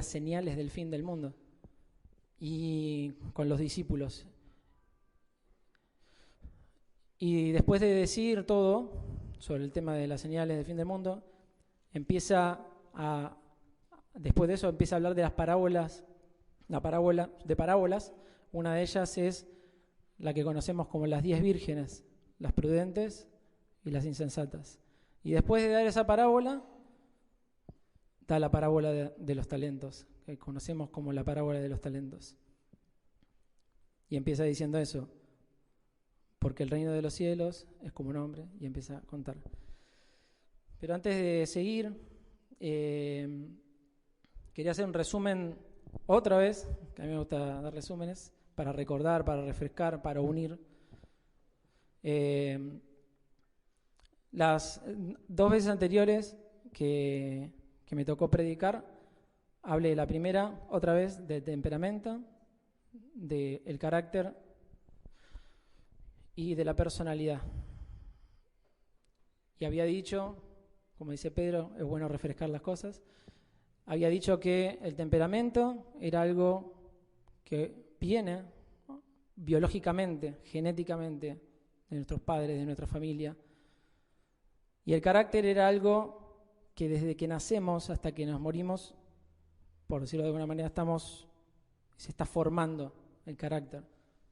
las señales del fin del mundo y con los discípulos. Y después de decir todo sobre el tema de las señales del fin del mundo, después de eso empieza a hablar de las parábolas, la parábola de parábolas. Una de ellas es la que conocemos como las 10 vírgenes, las prudentes y las insensatas. Y después de dar esa parábola, da la parábola de los talentos, que conocemos como la parábola de los talentos. Y empieza diciendo eso, porque el reino de los cielos es como un hombre, y empieza a contar. Pero antes de seguir, quería hacer un resumen otra vez, que a mí me gusta dar resúmenes, para recordar, para refrescar, para unir. Las 2 veces anteriores que me tocó predicar, hablé la primera, otra vez, del temperamento, del carácter y de la personalidad. Y había dicho, como dice Pedro, es bueno refrescar las cosas, había dicho que el temperamento era algo que viene biológicamente, genéticamente, de nuestros padres, de nuestra familia. Y el carácter era algo que desde que nacemos hasta que nos morimos, por decirlo de alguna manera, se está formando el carácter,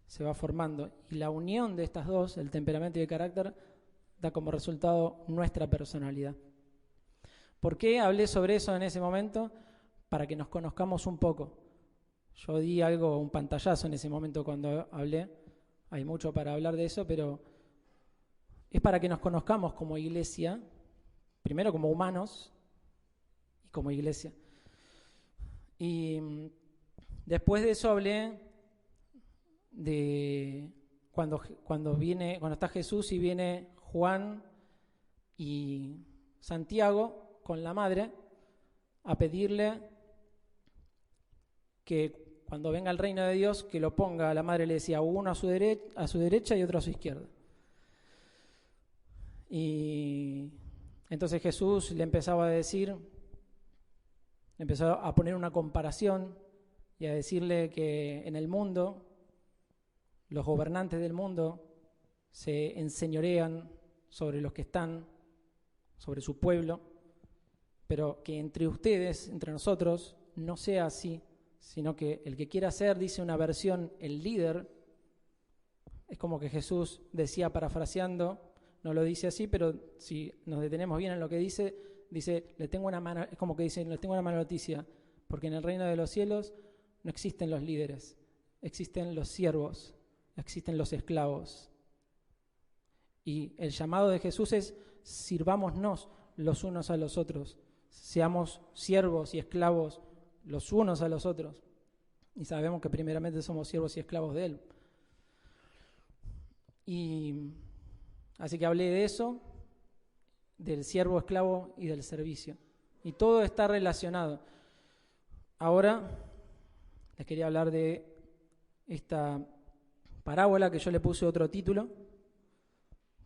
se va formando. Y la unión de estas dos, el temperamento y el carácter, da como resultado nuestra personalidad. ¿Por qué hablé sobre eso en ese momento? Para que nos conozcamos un poco. Yo di un pantallazo en ese momento cuando hablé. Hay mucho para hablar de eso, pero es para que nos conozcamos como iglesia, primero como humanos y como iglesia. Y después de eso hablé de cuando está Jesús y viene Juan y Santiago con la madre a pedirle que cuando venga el reino de Dios, que lo ponga. La madre le decía, uno a su derecha y otro a su izquierda. Y entonces Jesús le empezó a poner una comparación y a decirle que en el mundo, los gobernantes del mundo se enseñorean sobre los que están, sobre su pueblo, pero que entre ustedes, entre nosotros, no sea así, sino que el que quiera ser, dice una versión, el líder. Es como que Jesús decía, parafraseando, no lo dice así, pero si nos detenemos bien en lo que dice, es como que dice, les tengo una mala noticia, porque en el reino de los cielos no existen los líderes, existen los siervos, existen los esclavos. Y el llamado de Jesús es, sirvámonos los unos a los otros, seamos siervos y esclavos los unos a los otros. Y sabemos que primeramente somos siervos y esclavos de Él. Y así que hablé de eso, del siervo, esclavo y del servicio. Y todo está relacionado. Ahora les quería hablar de esta parábola que yo le puse otro título,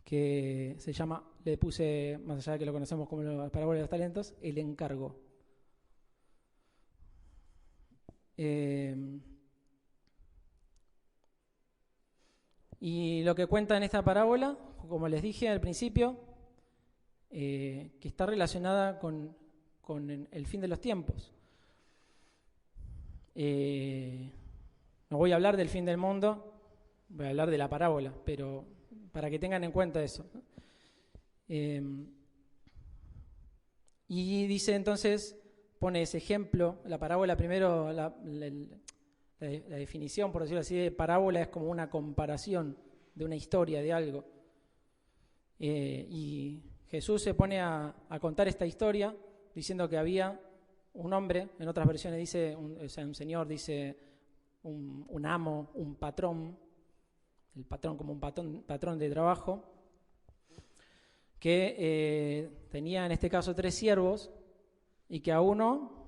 que se llama, le puse, más allá de que lo conocemos como la parábola de los talentos, el encargo. Y lo que cuenta en esta parábola, como les dije al principio, que está relacionada con el fin de los tiempos. No voy a hablar del fin del mundo, voy a hablar de la parábola, pero para que tengan en cuenta eso. Y dice entonces, pone ese ejemplo, la parábola primero, la definición, por decirlo así, de parábola es como una comparación de una historia, de algo. Y Jesús se pone a contar esta historia diciendo que había un hombre, en otras versiones dice, un señor, dice un amo, un patrón, el patrón como un patrón de trabajo, que tenía en este caso 3 siervos y que a uno,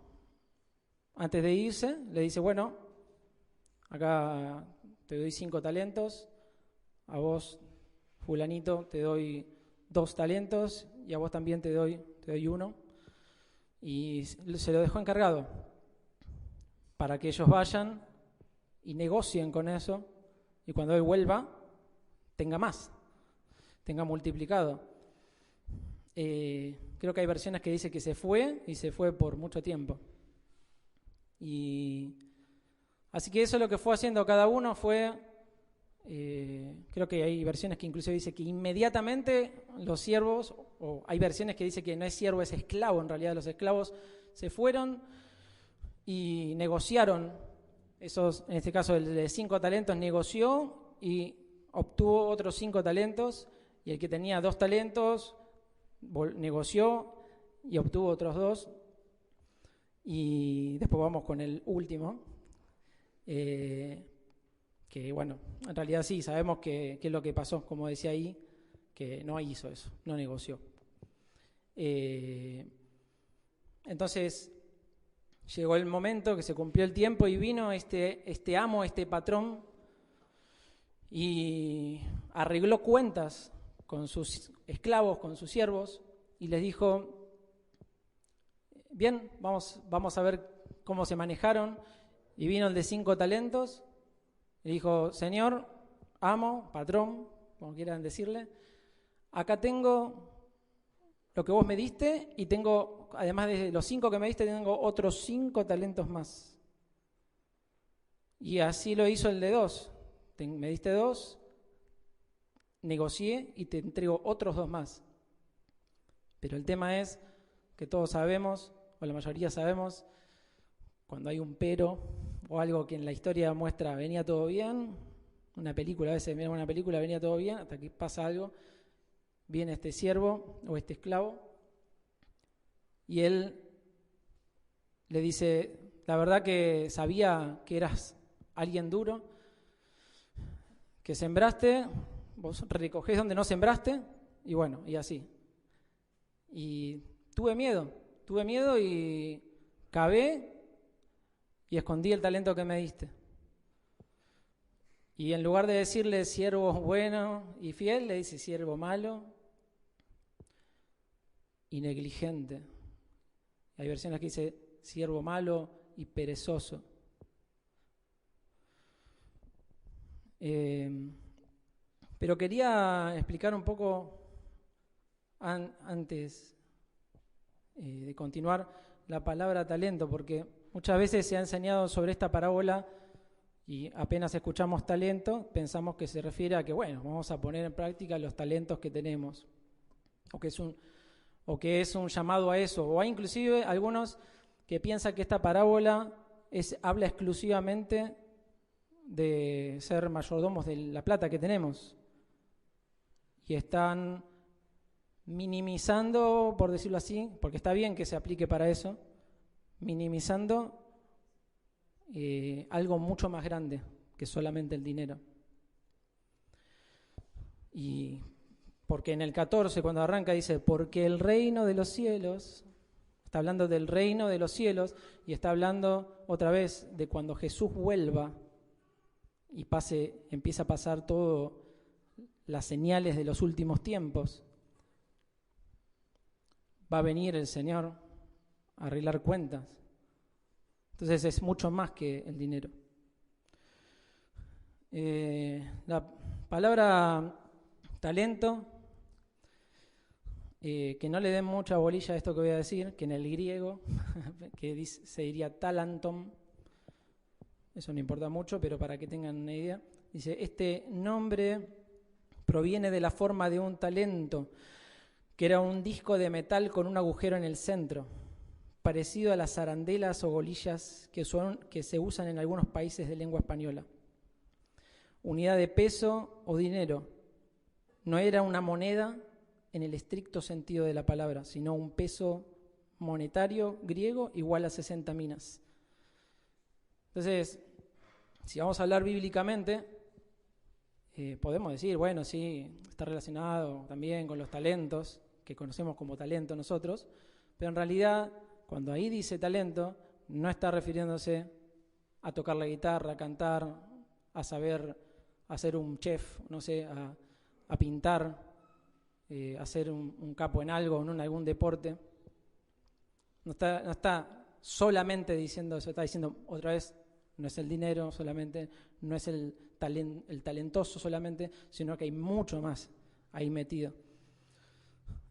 antes de irse, le dice, bueno, acá te doy 5 talentos, a vos, fulanito, te doy 2 talentos y a vos también te doy 1. Y se lo dejó encargado. para que ellos vayan y negocien con eso, y cuando él vuelva, tenga más, tenga multiplicado. Creo que hay versiones que dice que se fue, y se fue por mucho tiempo. Y así que eso es lo que fue haciendo cada uno fue, creo que hay versiones que incluso dice que inmediatamente los siervos, o hay versiones que dice que no es siervo, es esclavo, en realidad los esclavos se fueron y negociaron, esos, en este caso el de 5 talentos negoció y obtuvo otros 5 talentos, y el que tenía 2 talentos negoció y obtuvo otros 2, y después vamos con el último, que bueno, en realidad sí, sabemos qué es lo que pasó, como decía ahí, que no hizo eso, no negoció. Entonces llegó el momento que se cumplió el tiempo y vino este amo, este patrón, y arregló cuentas con sus esclavos, con sus siervos, y les dijo: bien, vamos a ver cómo se manejaron. Y vino el de 5 talentos y dijo: señor, amo, patrón, como quieran decirle, acá tengo lo que vos me diste, y tengo, además de los 5 que me diste, tengo otros 5 talentos más. Y así lo hizo el de 2. Me diste 2, negocié y te entrego otros 2 más. Pero el tema es que todos sabemos, o la mayoría sabemos, cuando hay un pero o algo que en la historia muestra venía todo bien, una película, a veces miramos una película, venía todo bien, hasta que pasa algo, viene este siervo o este esclavo, y él le dice: la verdad que sabía que eras alguien duro, que sembraste, vos recogés donde no sembraste, y bueno, y así. Y tuve miedo y cavé y escondí el talento que me diste. Y en lugar de decirle siervo bueno y fiel, le dice siervo malo y negligente. Hay versiones que dice siervo malo y perezoso. Pero quería explicar un poco antes de continuar la palabra talento, porque muchas veces se ha enseñado sobre esta parábola y apenas escuchamos talento, pensamos que se refiere a que, bueno, vamos a poner en práctica los talentos que tenemos, o que es un llamado a eso, o hay inclusive algunos que piensan que esta parábola habla exclusivamente de ser mayordomos de la plata que tenemos, y están minimizando, por decirlo así, porque está bien que se aplique para eso, minimizando algo mucho más grande que solamente el dinero. Y porque en el 14, cuando arranca, dice: porque el reino de los cielos, está hablando del reino de los cielos, y está hablando otra vez de cuando Jesús vuelva y empieza a pasar todo las señales de los últimos tiempos. Va a venir el Señor a arreglar cuentas. Entonces es mucho más que el dinero. La palabra talento, que no le den mucha bolilla a esto que voy a decir, que en el griego se diría talanton, eso no importa mucho, pero para que tengan una idea, dice: este nombre proviene de la forma de un talento, que era un disco de metal con un agujero en el centro, parecido a las arandelas o golillas que se usan en algunos países de lengua española. Unidad de peso o dinero. No era una moneda en el estricto sentido de la palabra, sino un peso monetario griego igual a 60 minas. Entonces, si vamos a hablar bíblicamente, podemos decir, bueno, sí, está relacionado también con los talentos, que conocemos como talento nosotros, pero en realidad, cuando ahí dice talento, no está refiriéndose a tocar la guitarra, a cantar, a saber hacer un chef, no sé, a pintar, a ser un capo en algo, en algún deporte. No está solamente diciendo eso, está diciendo otra vez, no es el dinero solamente, no es el talentoso solamente, sino que hay mucho más ahí metido.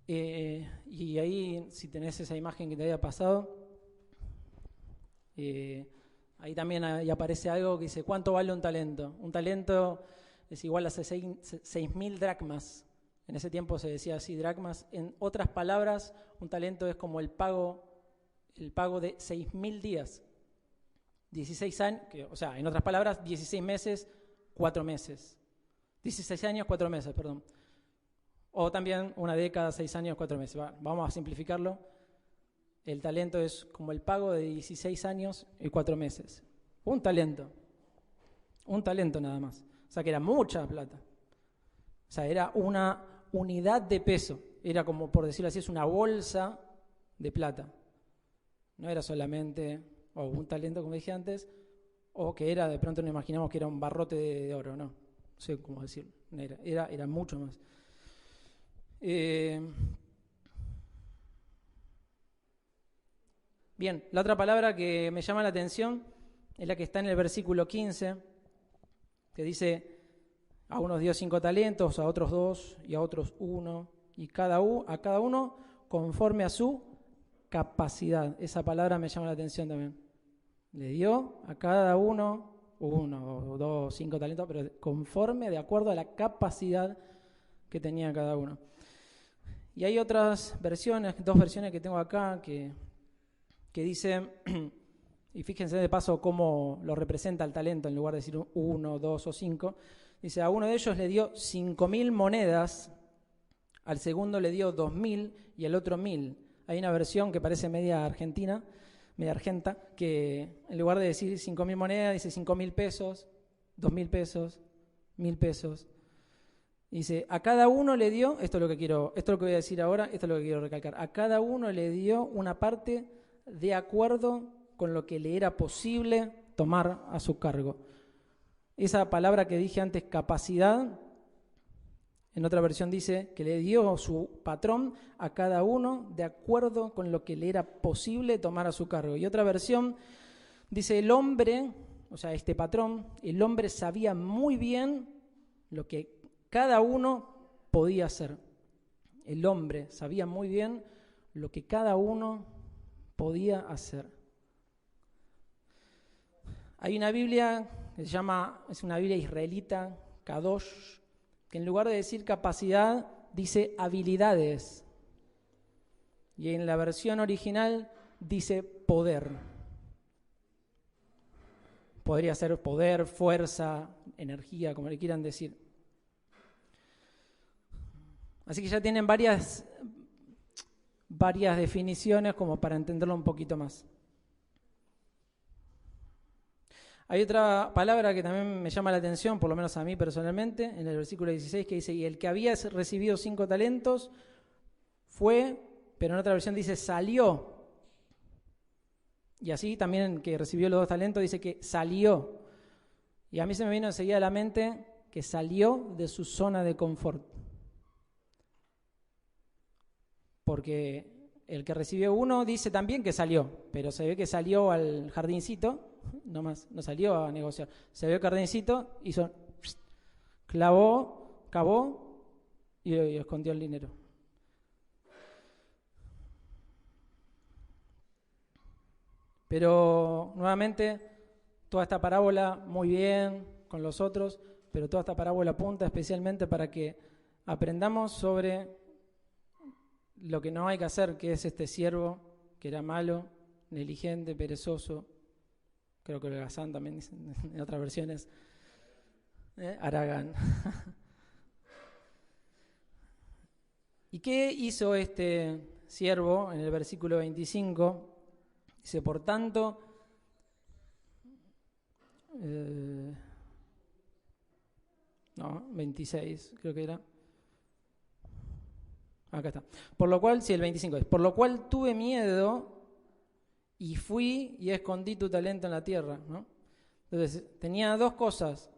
Y ahí, si tenés esa imagen que te había pasado, ahí también ahí aparece algo que dice, ¿cuánto vale un talento? Un talento es igual a 6.000 dracmas. En ese tiempo se decía así, dracmas. En otras palabras, un talento es como el pago de 6.000 días. 16 años, o sea, en otras palabras, 16 meses, 4 meses. 16 años, 4 meses, perdón. O también una década, 6 años, 4 meses. Vamos a simplificarlo. El talento es como el pago de 16 años y 4 meses. Un talento nada más. O sea que era mucha plata. O sea, era una unidad de peso. Era como, por decirlo así, es una bolsa de plata. No era solamente un talento, como dije antes, o que era, de pronto nos imaginamos que era un barrote de oro, no sé cómo decirlo. Era mucho más. Bien, la otra palabra que me llama la atención es la que está en el versículo 15, que dice, a unos dio 5 talentos, a otros 2 y a otros 1, y a cada uno conforme a su capacidad. Esa palabra me llama la atención también. Le dio a cada uno 1 o 2, 5 talentos, pero conforme, de acuerdo a la capacidad que tenía cada uno. Y hay otras versiones, 2 versiones que tengo acá, que dice, y fíjense de paso cómo lo representa el talento, en lugar de decir 1, 2 o 5, dice, a uno de ellos le dio 5.000 monedas, al segundo le dio 2.000 y al otro 1.000. Hay una versión que parece media argenta, que en lugar de decir 5.000 monedas, dice 5.000 pesos, 2.000 pesos, 1.000 pesos. Dice, a cada uno le dio, esto es lo que voy a decir ahora, esto es lo que quiero recalcar, a cada uno le dio una parte de acuerdo con lo que le era posible tomar a su cargo. Esa palabra que dije antes, capacidad, en otra versión dice que le dio su patrón a cada uno de acuerdo con lo que le era posible tomar a su cargo. Y otra versión dice, el hombre, o sea, este patrón, el hombre sabía muy bien lo que cada uno podía hacer. El hombre sabía muy bien lo que cada uno podía hacer. Hay una Biblia que es una Biblia israelita, Kadosh, que en lugar de decir capacidad, dice habilidades. Y en la versión original dice poder. Podría ser poder, fuerza, energía, como le quieran decir. Así que ya tienen varias definiciones como para entenderlo un poquito más. Hay otra palabra que también me llama la atención, por lo menos a mí personalmente, en el versículo 16, que dice, y el que había recibido 5 talentos fue, pero en otra versión dice, salió. Y así también el que recibió los 2 talentos dice que salió. Y a mí se me vino enseguida a la mente que salió de su zona de confort. Porque el que recibió 1 dice también que salió, pero se ve que salió al jardincito, no salió a negociar. Se ve el jardincito, hizo, cavó y escondió el dinero. Pero nuevamente, toda esta parábola muy bien con los otros, pero toda esta parábola apunta especialmente para que aprendamos sobre lo que no hay que hacer, que es este siervo que era malo, negligente, perezoso. Creo que holgazán también dicen en otras versiones. Aragán. ¿Y qué hizo este siervo en el versículo 25? Dice, por tanto, no, 26 creo que era. Acá está. Por lo cual, sí, el 25 es. Por lo cual tuve miedo y fui y escondí tu talento en la tierra, ¿no? Entonces, tenía 2 cosas.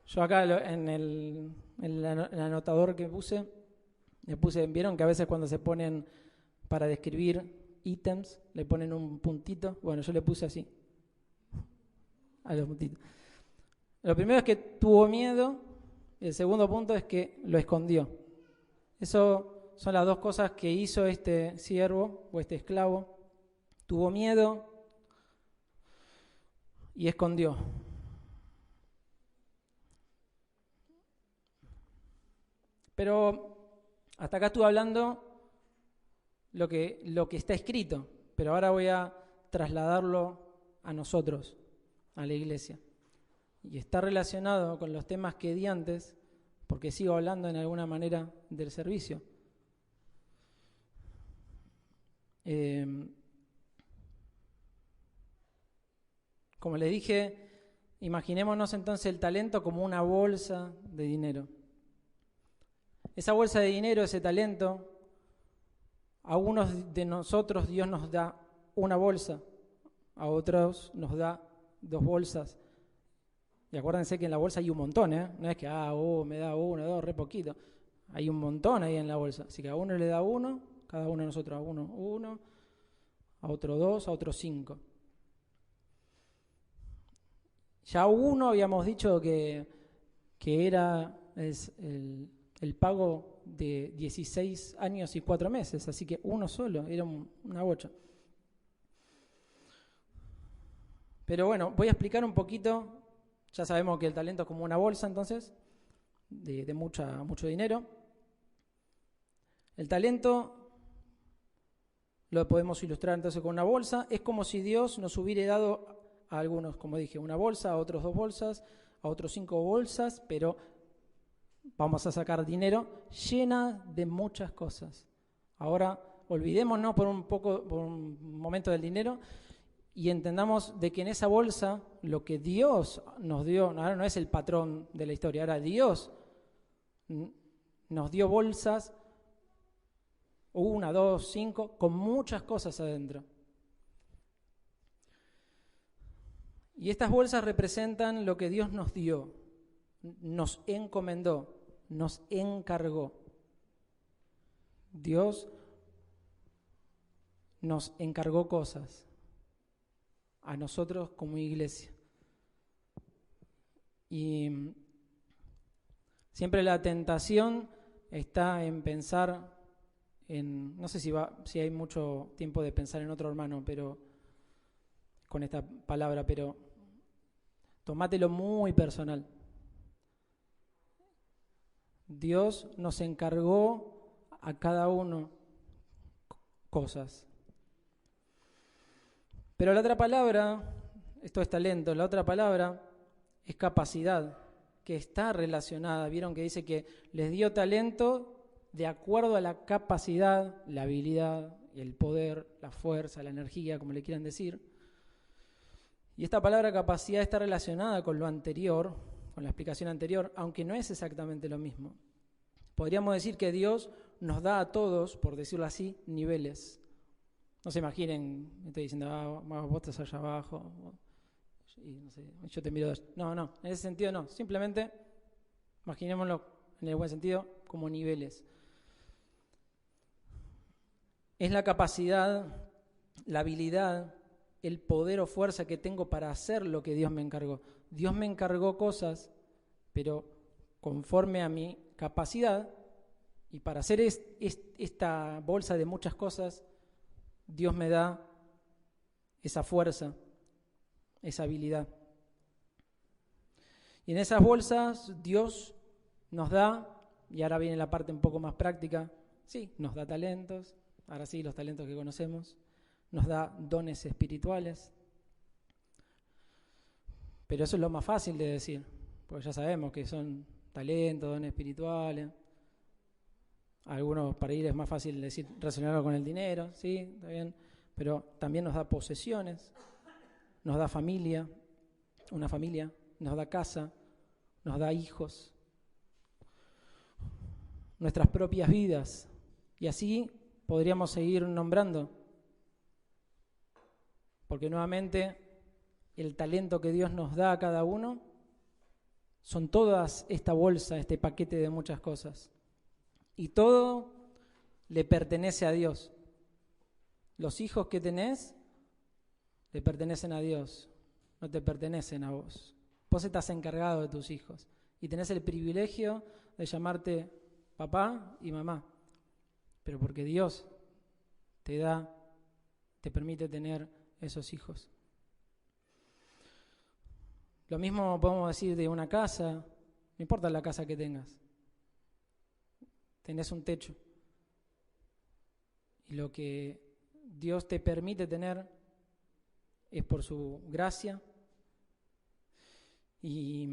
Yo acá en el anotador que puse, vieron que a veces cuando se ponen para describir ítems, le ponen un puntito. Bueno, yo le puse así, a los puntitos. Lo primero es que tuvo miedo, y el segundo punto es que lo escondió. Eso son las dos cosas que hizo este siervo o este esclavo. Tuvo miedo y escondió. Pero hasta acá estuve hablando lo que está escrito, pero ahora voy a trasladarlo a nosotros, a la iglesia. Y está relacionado con los temas que di antes, porque sigo hablando en alguna manera del servicio. Como le dije, imaginémonos entonces el talento como una bolsa de dinero. Esa bolsa de dinero, ese talento, a unos de nosotros Dios nos da una bolsa, a otros nos da 2 bolsas. Y acuérdense que en la bolsa hay un montón, no es que me da 1, 2, re poquito. Hay un montón ahí en la bolsa. Así que a uno le da 1, cada uno de nosotros a uno, a otro 2, a otro 5. Ya uno habíamos dicho que era el pago de 16 años y 4 meses, así que uno solo, era una bocha. Pero bueno, voy a explicar un poquito. Ya sabemos que el talento es como una bolsa, entonces, de mucho dinero. El talento lo podemos ilustrar entonces con una bolsa. Es como si Dios nos hubiera dado a algunos, como dije, una bolsa, a otros 2 bolsas, a otros 5 bolsas, pero vamos a sacar dinero llena de muchas cosas. Ahora, olvidémonos por un momento del dinero y entendamos de que en esa bolsa lo que Dios nos dio, ahora no es el patrón de la historia, ahora Dios nos dio bolsas, 1, 2, 5, con muchas cosas adentro. Y estas bolsas representan lo que Dios nos dio, nos encomendó, nos encargó. Dios nos encargó cosas a nosotros como iglesia. Y siempre la tentación está en pensar en, no sé si hay mucho tiempo de pensar en otro hermano, pero con esta palabra, pero tomátelo muy personal. Dios nos encargó a cada uno cosas. Pero la otra palabra, esto es talento, la otra palabra es capacidad, que está relacionada. Vieron que dice que les dio talento de acuerdo a la capacidad, la habilidad, el poder, la fuerza, la energía, como le quieran decir. Y esta palabra capacidad está relacionada con lo anterior, con la explicación anterior, aunque no es exactamente lo mismo. Podríamos decir que Dios nos da a todos, por decirlo así, niveles. No se imaginen, me estoy diciendo, vos estás allá abajo, y no sé, yo te miro. No, en ese sentido no. Simplemente, imaginémoslo en el buen sentido, como niveles. Es la capacidad, la habilidad, el poder o fuerza que tengo para hacer lo que Dios me encargó. Dios me encargó cosas, pero conforme a mi capacidad, y para hacer esta bolsa de muchas cosas, Dios me da esa fuerza, esa habilidad. Y en esas bolsas Dios nos da, y ahora viene la parte un poco más práctica, sí, nos da talentos, ahora sí, los talentos que conocemos, nos da dones espirituales, pero eso es lo más fácil de decir, porque ya sabemos que son talentos, dones espirituales. Algunos para ir es más fácil decir relacionarlo con el dinero, sí, está bien, pero también nos da posesiones, nos da familia, una familia, nos da casa, nos da hijos, nuestras propias vidas, y así podríamos seguir nombrando, porque nuevamente el talento que Dios nos da a cada uno son todas esta bolsa, este paquete de muchas cosas. Y todo le pertenece a Dios. los hijos que tenés le pertenecen a Dios, no te pertenecen a vos. Vos estás encargado de tus hijos y tenés el privilegio de llamarte papá y mamá, pero porque Dios te permite tener esos hijos. Lo mismo podemos decir de una casa, no importa la casa que tengas, tenés un techo. Y lo que Dios te permite tener es por su gracia. Y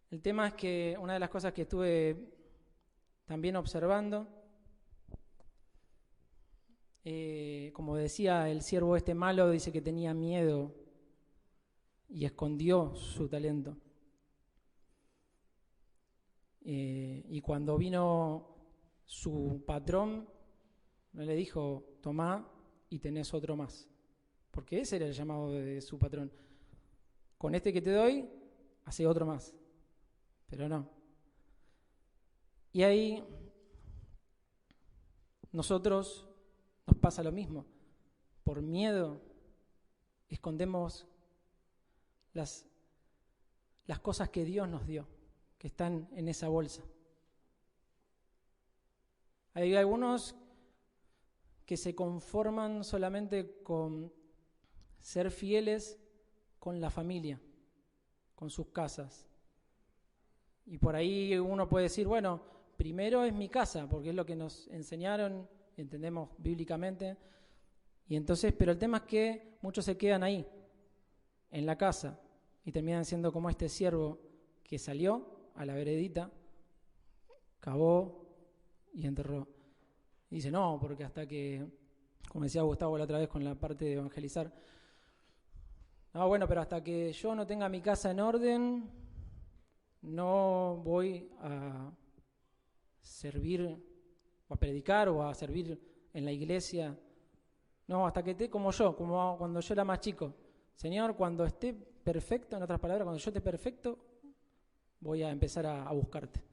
el tema es que una de las cosas que estuve también observando, como decía el siervo este malo, dice que tenía miedo y escondió su talento. Y cuando vino su patrón, no le dijo, tomá y tenés otro más, porque ese era el llamado de su patrón. Con este que te doy, hace otro más, pero no. Y ahí nosotros nos pasa lo mismo. Por miedo escondemos las cosas que Dios nos dio, que están en esa bolsa. Hay algunos que se conforman solamente con ser fieles con la familia, con sus casas. Y por ahí uno puede decir, bueno, primero es mi casa, porque es lo que nos enseñaron, entendemos bíblicamente. Y entonces, pero el tema es que muchos se quedan ahí, en la casa, y terminan siendo como este siervo que salió a la veredita, cavó y enterró. Y dice, no, porque hasta que, como decía Gustavo la otra vez con la parte de evangelizar, no, bueno, pero hasta que yo no tenga mi casa en orden, no voy a servir o a predicar o a servir en la iglesia. No, hasta que esté como yo, como cuando yo era más chico. Señor, cuando esté perfecto, en otras palabras, cuando yo esté perfecto, voy a empezar a buscarte.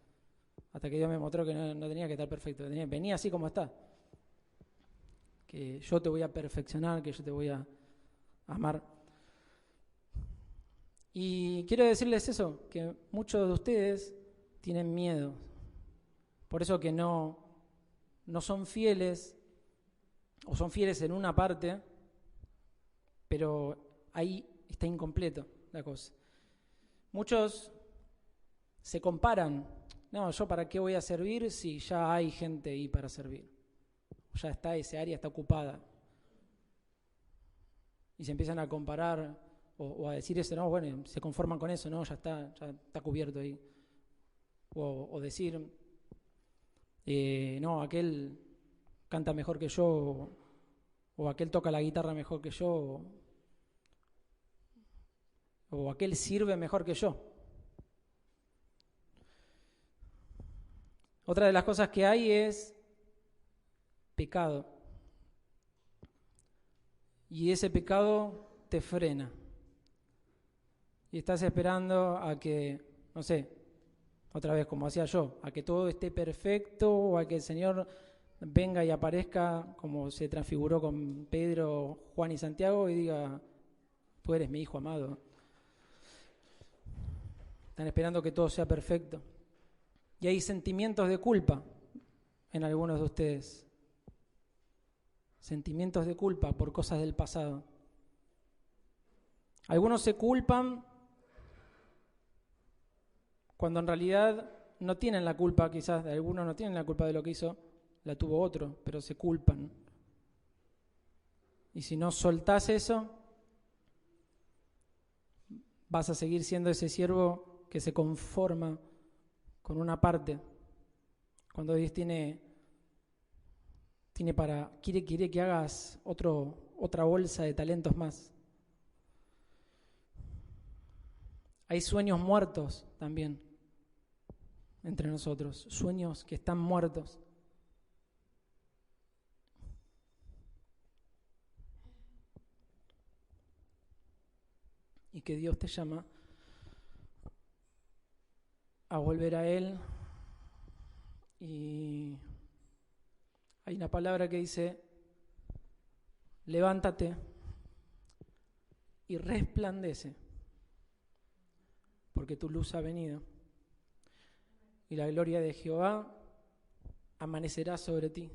Hasta que Dios me mostró que no tenía que estar perfecto, venía así como está. Que yo te voy a perfeccionar, que yo te voy a amar. Y quiero decirles eso, que muchos de ustedes tienen miedo. Por eso que no son fieles, o son fieles en una parte, pero ahí está incompleto la cosa. Muchos se comparan. No, ¿yo para qué voy a servir si ya hay gente ahí para servir? Ya está, esa área está ocupada. Y se empiezan a comparar o a decir eso, no, bueno, se conforman con eso, no, ya está cubierto ahí. O decir, no, aquel canta mejor que yo, o aquel toca la guitarra mejor que yo, o aquel sirve mejor que yo. Otra de las cosas que hay es pecado. Y ese pecado te frena. Y estás esperando a que, no sé, otra vez como hacía yo, a que todo esté perfecto o a que el Señor venga y aparezca como se transfiguró con Pedro, Juan y Santiago y diga, tú eres mi hijo amado. Están esperando que todo sea perfecto. Y hay sentimientos de culpa en algunos de ustedes. Sentimientos de culpa por cosas del pasado. Algunos se culpan cuando en realidad no tienen la culpa, quizás de algunos no tienen la culpa de lo que hizo, la tuvo otro, pero se culpan. Y si no soltás eso, vas a seguir siendo ese siervo que se conforma con una parte, cuando Dios quiere que hagas otra bolsa de talentos más. Hay sueños muertos también entre nosotros, sueños que están muertos. Y que Dios te llama a volver a Él y Hay una palabra que dice, levántate y resplandece, porque tu luz ha venido, y la gloria de Jehová amanecerá sobre ti.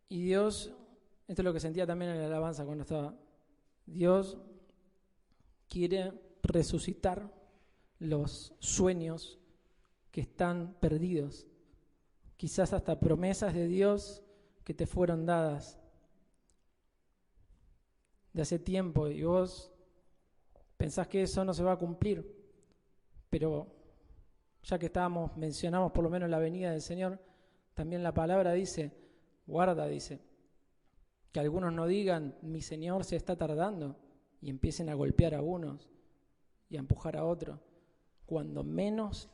Y Dios, esto es lo que sentía también en la alabanza cuando estaba, Dios quiere resucitar los sueños que están perdidos, quizás hasta promesas de Dios que te fueron dadas de hace tiempo y vos pensás que eso no se va a cumplir, pero ya que mencionamos por lo menos la venida del Señor, también la palabra dice, guarda, dice, que algunos no digan, mi Señor se está tardando, y empiecen a golpear a unos y a empujar a otros, cuando menos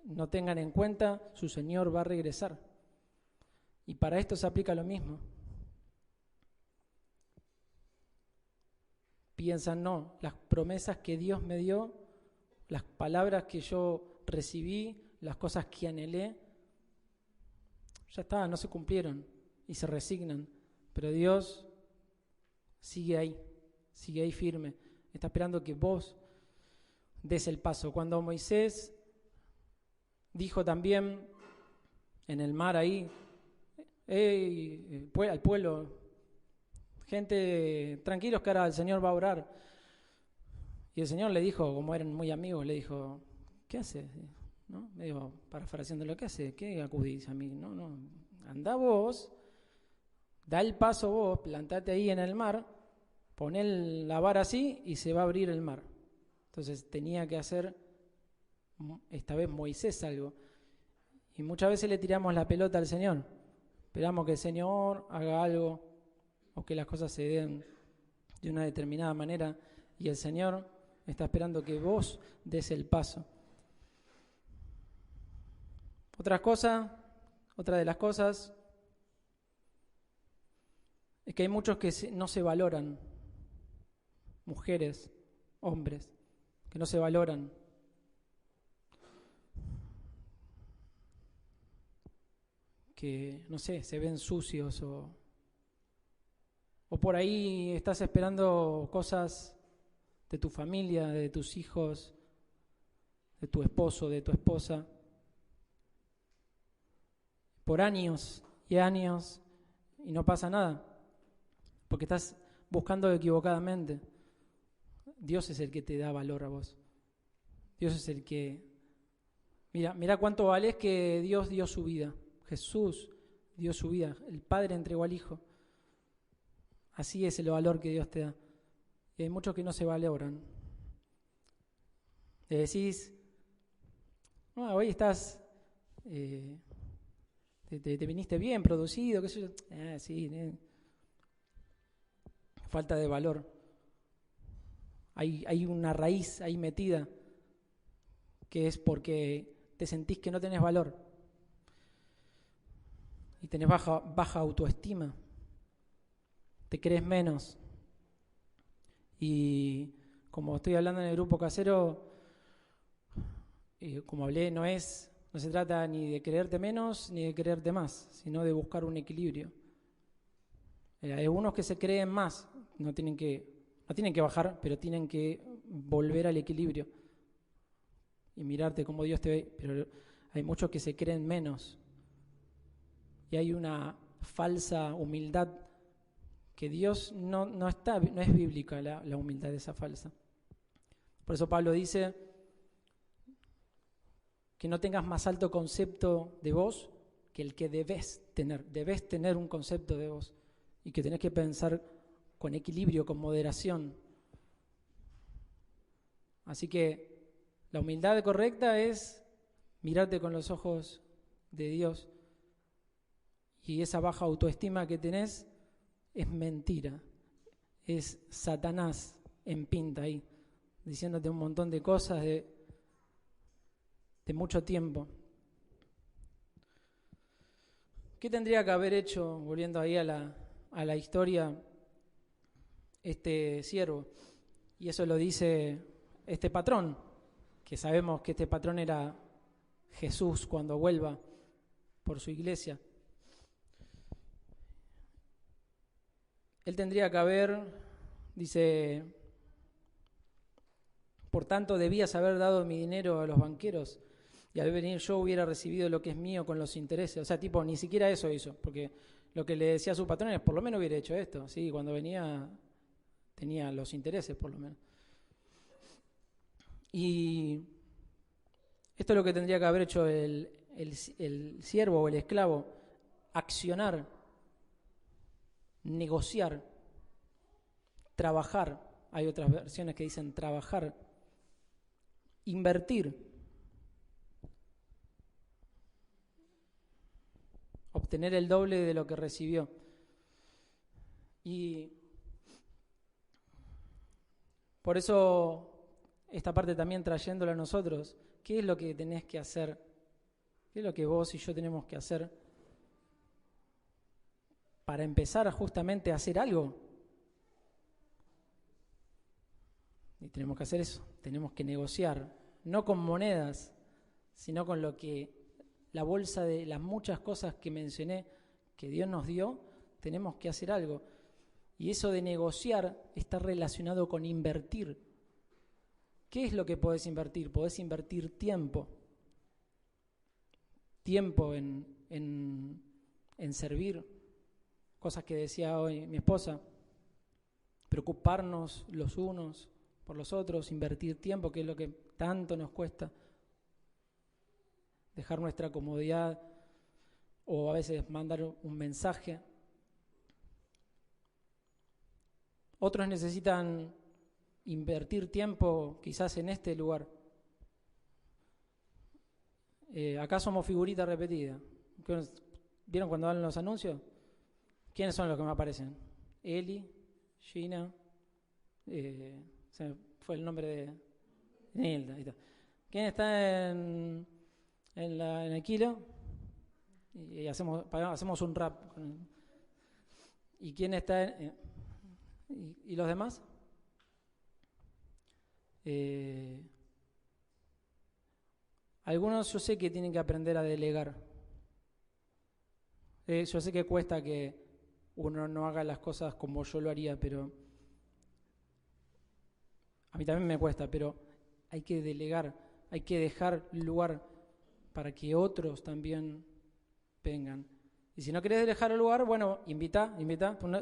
no tengan en cuenta, su Señor va a regresar. Y para esto se aplica lo mismo. Piensan, no, las promesas que Dios me dio, las palabras que yo recibí, las cosas que anhelé, ya está, no se cumplieron y se resignan. Pero Dios sigue ahí firme. Está esperando que vos des el paso. Cuando Moisés dijo también en el mar ahí, al pueblo, gente, tranquilos que ahora el Señor va a orar. Y el Señor le dijo, como eran muy amigos, le dijo, ¿qué hace? ¿No? Medio parafraseando lo que hace, ¿qué acudís a mí? No, andá vos, da el paso vos, plantate ahí en el mar, poné la vara así y se va a abrir el mar. Entonces tenía que hacer esta vez Moisés algo. Y muchas veces le tiramos la pelota al Señor. Esperamos que el Señor haga algo o que las cosas se den de una determinada manera y el Señor está esperando que vos des el paso. Otra de las cosas es que hay muchos que no se valoran, mujeres, hombres, que no se valoran. Que, no sé, se ven sucios o por ahí estás esperando cosas de tu familia, de tus hijos, de tu esposo, de tu esposa, por años y años y no pasa nada, porque estás buscando equivocadamente. Dios es el que te da valor a vos. Dios es el que... Mira cuánto valés que Dios dio su vida. Jesús dio su vida, el Padre entregó al Hijo. Así es el valor que Dios te da. Y hay muchos que no se valoran. Le decís, hoy estás, te viniste bien, producido, qué sé yo. Sí, falta de valor. Hay una raíz ahí metida que es porque te sentís que no tenés valor. Y tenés baja autoestima, te crees menos. Y como estoy hablando en el grupo casero, como hablé, no se trata ni de creerte menos ni de creerte más, sino de buscar un equilibrio. Hay unos que se creen más, no tienen que bajar, pero tienen que volver al equilibrio y mirarte como Dios te ve, pero hay muchos que se creen menos. Y hay una falsa humildad que Dios no es bíblica la humildad de esa falsa. Por eso Pablo dice que no tengas más alto concepto de vos que el que debes tener. Debes tener un concepto de vos y que tenés que pensar con equilibrio, con moderación. Así que la humildad correcta es mirarte con los ojos de Dios. Y esa baja autoestima que tenés es mentira. Es Satanás en pinta ahí, diciéndote un montón de cosas de mucho tiempo. ¿Qué tendría que haber hecho, volviendo ahí a la historia, este siervo? Y eso lo dice este patrón, que sabemos que este patrón era Jesús cuando vuelva por su iglesia. Él tendría que haber, dice, por tanto debías haber dado mi dinero a los banqueros y al venir yo hubiera recibido lo que es mío con los intereses. O sea, tipo, ni siquiera eso hizo, porque lo que le decía a su patrón es, por lo menos hubiera hecho esto, ¿sí? Cuando venía tenía los intereses, por lo menos. Y esto es lo que tendría que haber hecho el siervo o el esclavo: accionar, negociar, trabajar. Hay otras versiones que dicen trabajar, invertir, obtener el doble de lo que recibió. Y por eso esta parte también trayéndola a nosotros, ¿qué es lo que tenés que hacer? ¿Qué es lo que vos y yo tenemos que hacer para empezar justamente a hacer algo? Y tenemos que hacer eso, tenemos que negociar, no con monedas, sino con lo que la bolsa de las muchas cosas que mencioné que Dios nos dio, tenemos que hacer algo. Y eso de negociar está relacionado con invertir. ¿Qué es lo que podés invertir? Podés invertir tiempo. Tiempo en servir. Cosas que decía hoy mi esposa. Preocuparnos los unos por los otros, invertir tiempo, que es lo que tanto nos cuesta. Dejar nuestra comodidad o a veces mandar un mensaje. Otros necesitan invertir tiempo quizás en este lugar. Acá somos figurita repetida. ¿Vieron cuando dan los anuncios? ¿Quiénes son los que me aparecen? Eli, Gina, se me fue el nombre de Nilda. Ahí está. ¿Quién está en el kilo? Y hacemos un rap. ¿Y quién está y los demás? Algunos yo sé que tienen que aprender a delegar. Yo sé que cuesta que uno no haga las cosas como yo lo haría, pero a mí también me cuesta, pero hay que delegar, hay que dejar lugar para que otros también vengan. Y si no querés dejar el lugar, bueno, invita.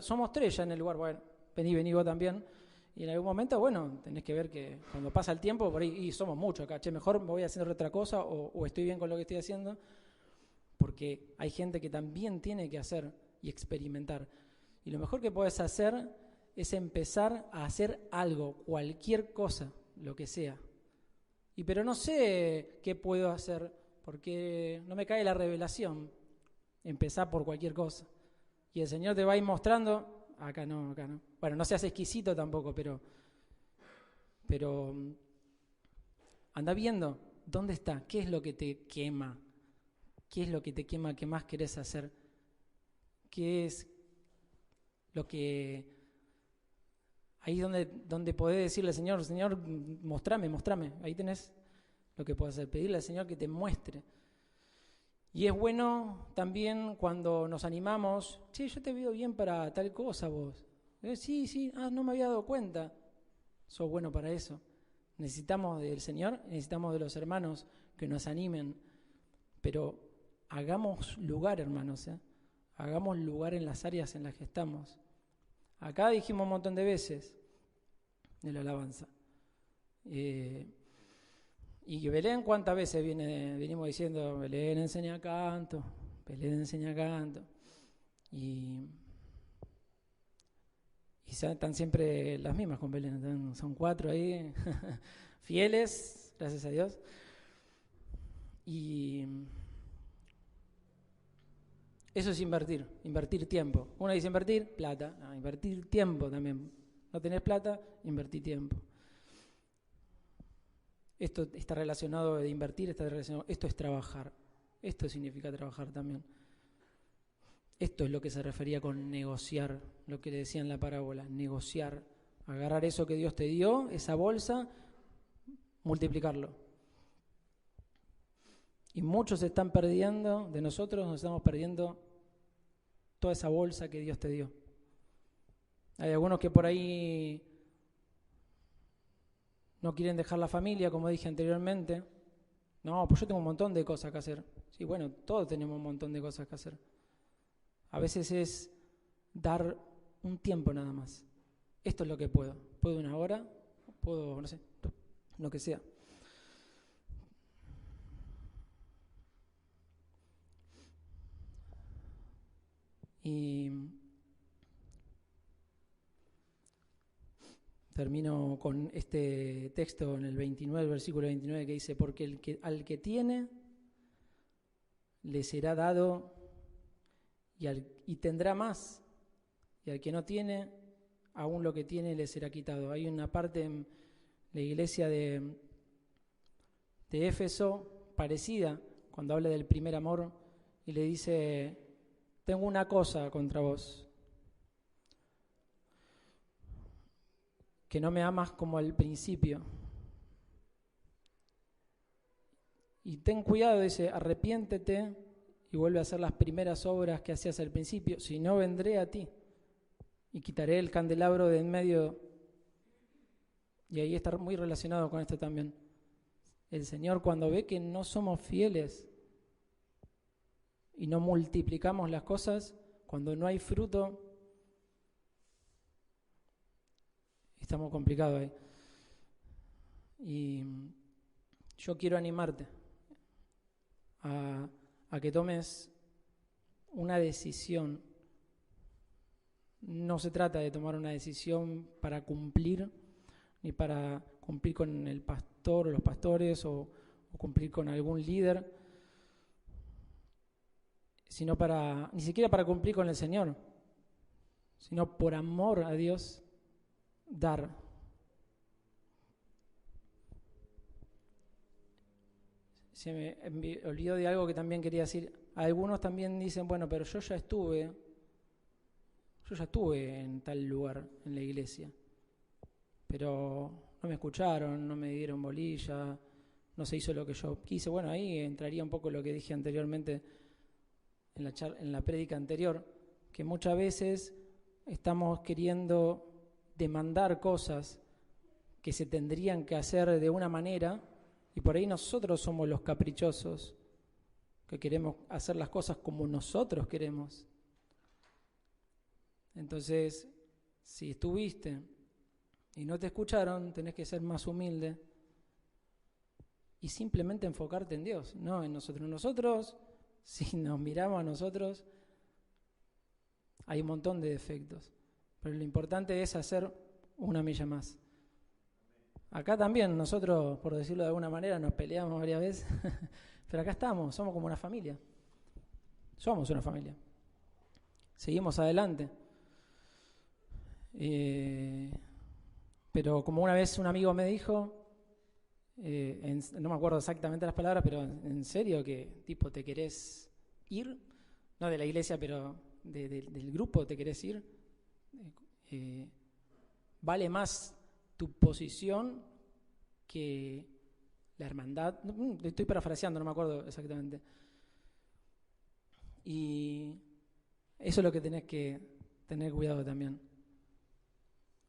Somos 3 ya en el lugar, bueno, vení vos también. Y en algún momento, bueno, tenés que ver que cuando pasa el tiempo, por ahí, y somos muchos acá, mejor me voy haciendo otra cosa o estoy bien con lo que estoy haciendo, porque hay gente que también tiene que hacer y experimentar. Y lo mejor que podés hacer es empezar a hacer algo, cualquier cosa, lo que sea. Pero no sé qué puedo hacer, porque no me cae la revelación. Empezá por cualquier cosa. Y el Señor te va a ir mostrando, acá no. Bueno, no seas exquisito tampoco, pero anda viendo dónde está, qué es lo que te quema, qué es lo que te quema, qué más querés hacer, qué es lo que... Ahí donde podés decirle, Señor, mostrame, ahí tenés lo que podés hacer, pedirle al Señor que te muestre. Y es bueno también cuando nos animamos, che, yo te veo bien para tal cosa vos. Sí, no me había dado cuenta. Sos bueno para eso. Necesitamos del Señor, necesitamos de los hermanos que nos animen, pero hagamos lugar, hermanos, hagamos lugar en las áreas en las que estamos. Acá dijimos un montón de veces de la alabanza. Y Belén, ¿cuántas veces venimos diciendo, Belén enseña canto, Belén enseña canto? Y están siempre las mismas con Belén, son 4 ahí, fieles, gracias a Dios. Y eso es invertir tiempo. Uno dice invertir plata, no, invertir tiempo también. No tenés plata, invertí tiempo. Esto está relacionado de invertir, esto es trabajar. Esto significa trabajar también. Esto es lo que se refería con negociar, lo que le decía en la parábola, negociar. Agarrar eso que Dios te dio, esa bolsa, multiplicarlo. Y muchos se están perdiendo, de nosotros nos estamos perdiendo toda esa bolsa que Dios te dio. Hay algunos que por ahí no quieren dejar la familia, como dije anteriormente. No, pues yo tengo un montón de cosas que hacer. Sí, bueno, todos tenemos un montón de cosas que hacer. A veces es dar un tiempo nada más. Esto es lo que puedo. Puedo una hora, puedo, no sé, lo que sea. Y termino con este texto en el 29, el versículo 29, que dice: porque al que tiene, le será dado y tendrá más, y al que no tiene, aún lo que tiene le será quitado. Hay una parte en la iglesia de Éfeso parecida, cuando habla del primer amor, y le dice: tengo una cosa contra vos, que no me amas como al principio. Y ten cuidado, dice, arrepiéntete y vuelve a hacer las primeras obras que hacías al principio, si no vendré a ti y quitaré el candelabro de en medio. Y ahí está muy relacionado con esto también. El Señor, cuando ve que no somos fieles y no multiplicamos las cosas, cuando no hay fruto, estamos complicados ahí. Y yo quiero animarte a que tomes una decisión. No se trata de tomar una decisión para cumplir, ni para cumplir con el pastor o los pastores o cumplir con algún líder, sino ni siquiera para cumplir con el Señor, sino por amor a Dios, dar. Se me olvidó de algo que también quería decir. Algunos también dicen, bueno, pero yo ya estuve en tal lugar, en la iglesia, pero no me escucharon, no me dieron bolilla, no se hizo lo que yo quise. Bueno, ahí entraría un poco lo que dije anteriormente en la prédica anterior, que muchas veces estamos queriendo demandar cosas que se tendrían que hacer de una manera, y por ahí nosotros somos los caprichosos, que queremos hacer las cosas como nosotros queremos. Entonces, si estuviste y no te escucharon, tenés que ser más humilde y simplemente enfocarte en Dios, no en nosotros. Nosotros, si nos miramos a nosotros, hay un montón de defectos, pero lo importante es hacer una milla más. Acá también nosotros, por decirlo de alguna manera, nos peleamos varias veces, pero acá estamos, somos como una familia. Somos una familia. Seguimos adelante. Pero como una vez un amigo me dijo, no me acuerdo exactamente las palabras, pero en serio que tipo te querés ir, no de la iglesia, pero del grupo te querés ir, vale más tu posición que la hermandad. Estoy parafraseando, no me acuerdo exactamente. Y eso es lo que tenés que tener cuidado también.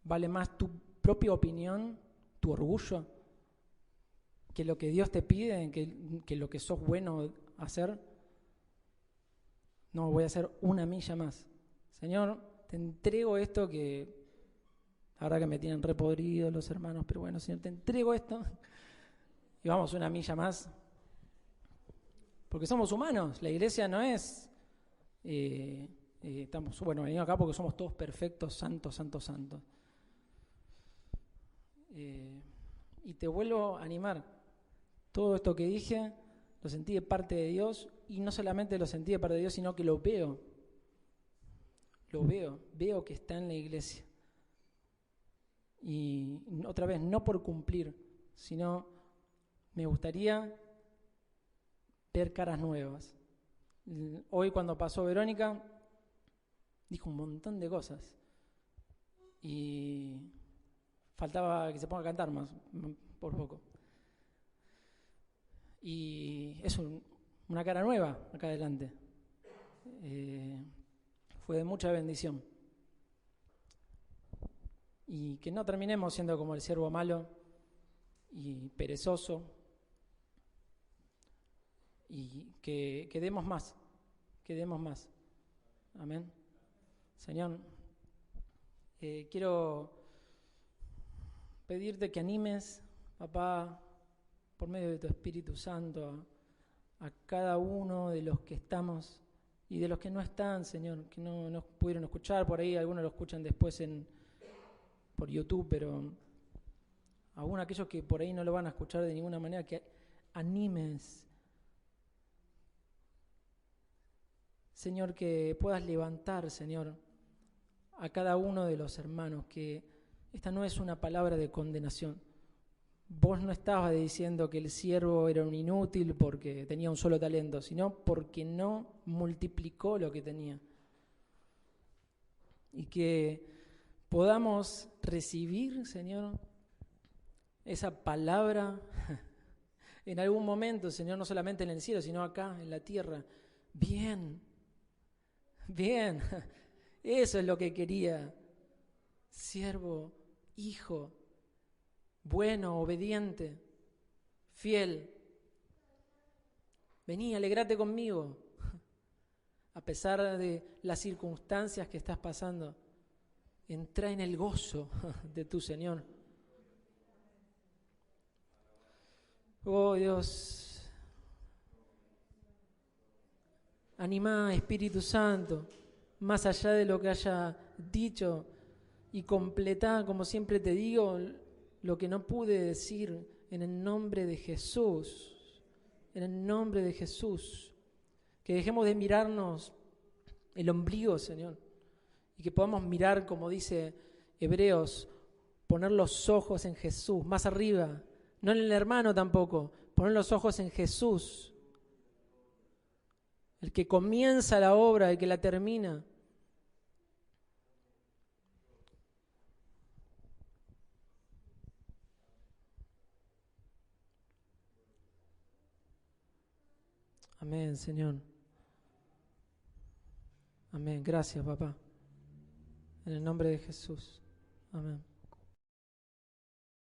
Vale más tu propia opinión, tu orgullo, que lo que Dios te pide, que lo que sos bueno hacer. No, voy a hacer una milla más. Señor, te entrego esto que ahora que me tienen repodrido los hermanos, pero bueno, Señor, te entrego esto y vamos una milla más. Porque somos humanos, la iglesia no es... venimos acá porque somos todos perfectos, santos. Y te vuelvo a animar. Todo esto que dije lo sentí de parte de Dios, y no solamente lo sentí de parte de Dios, sino que lo veo que está en la iglesia. Y otra vez, no por cumplir, sino me gustaría ver caras nuevas. Hoy cuando pasó Verónica, dijo un montón de cosas y faltaba que se ponga a cantar más, por poco. Y es una cara nueva acá adelante. Fue de mucha bendición. Y que no terminemos siendo como el siervo malo y perezoso, y que demos más, Amén. Señor, quiero pedirte que animes, papá, por medio de tu Espíritu Santo, a cada uno de los que estamos y de los que no están, Señor, que no pudieron escuchar. Por ahí algunos lo escuchan después por YouTube, pero aún aquellos que por ahí no lo van a escuchar de ninguna manera, que animes, Señor, que puedas levantar, Señor, a cada uno de los hermanos, que esta no es una palabra de condenación. Vos no estabas diciendo que el siervo era un inútil porque tenía un solo talento, sino porque no multiplicó lo que tenía. Y que podamos recibir, Señor, esa palabra en algún momento, Señor, no solamente en el cielo, sino acá, en la tierra. Bien, eso es lo que quería. Siervo, hijo, bueno, obediente, fiel. Vení, alegrate conmigo. A pesar de las circunstancias que estás pasando, entra en el gozo de tu Señor. Oh Dios, anima, Espíritu Santo, más allá de lo que haya dicho, y completá, como siempre te digo, lo que no pude decir, en el nombre de Jesús. En el nombre de Jesús. Que dejemos de mirarnos el ombligo, Señor, y que podamos mirar, como dice Hebreos, poner los ojos en Jesús, más arriba, no en el hermano tampoco, poner los ojos en Jesús, el que comienza la obra, el que la termina. Amén, Señor. Amén. Gracias, papá. En el nombre de Jesús. Amén.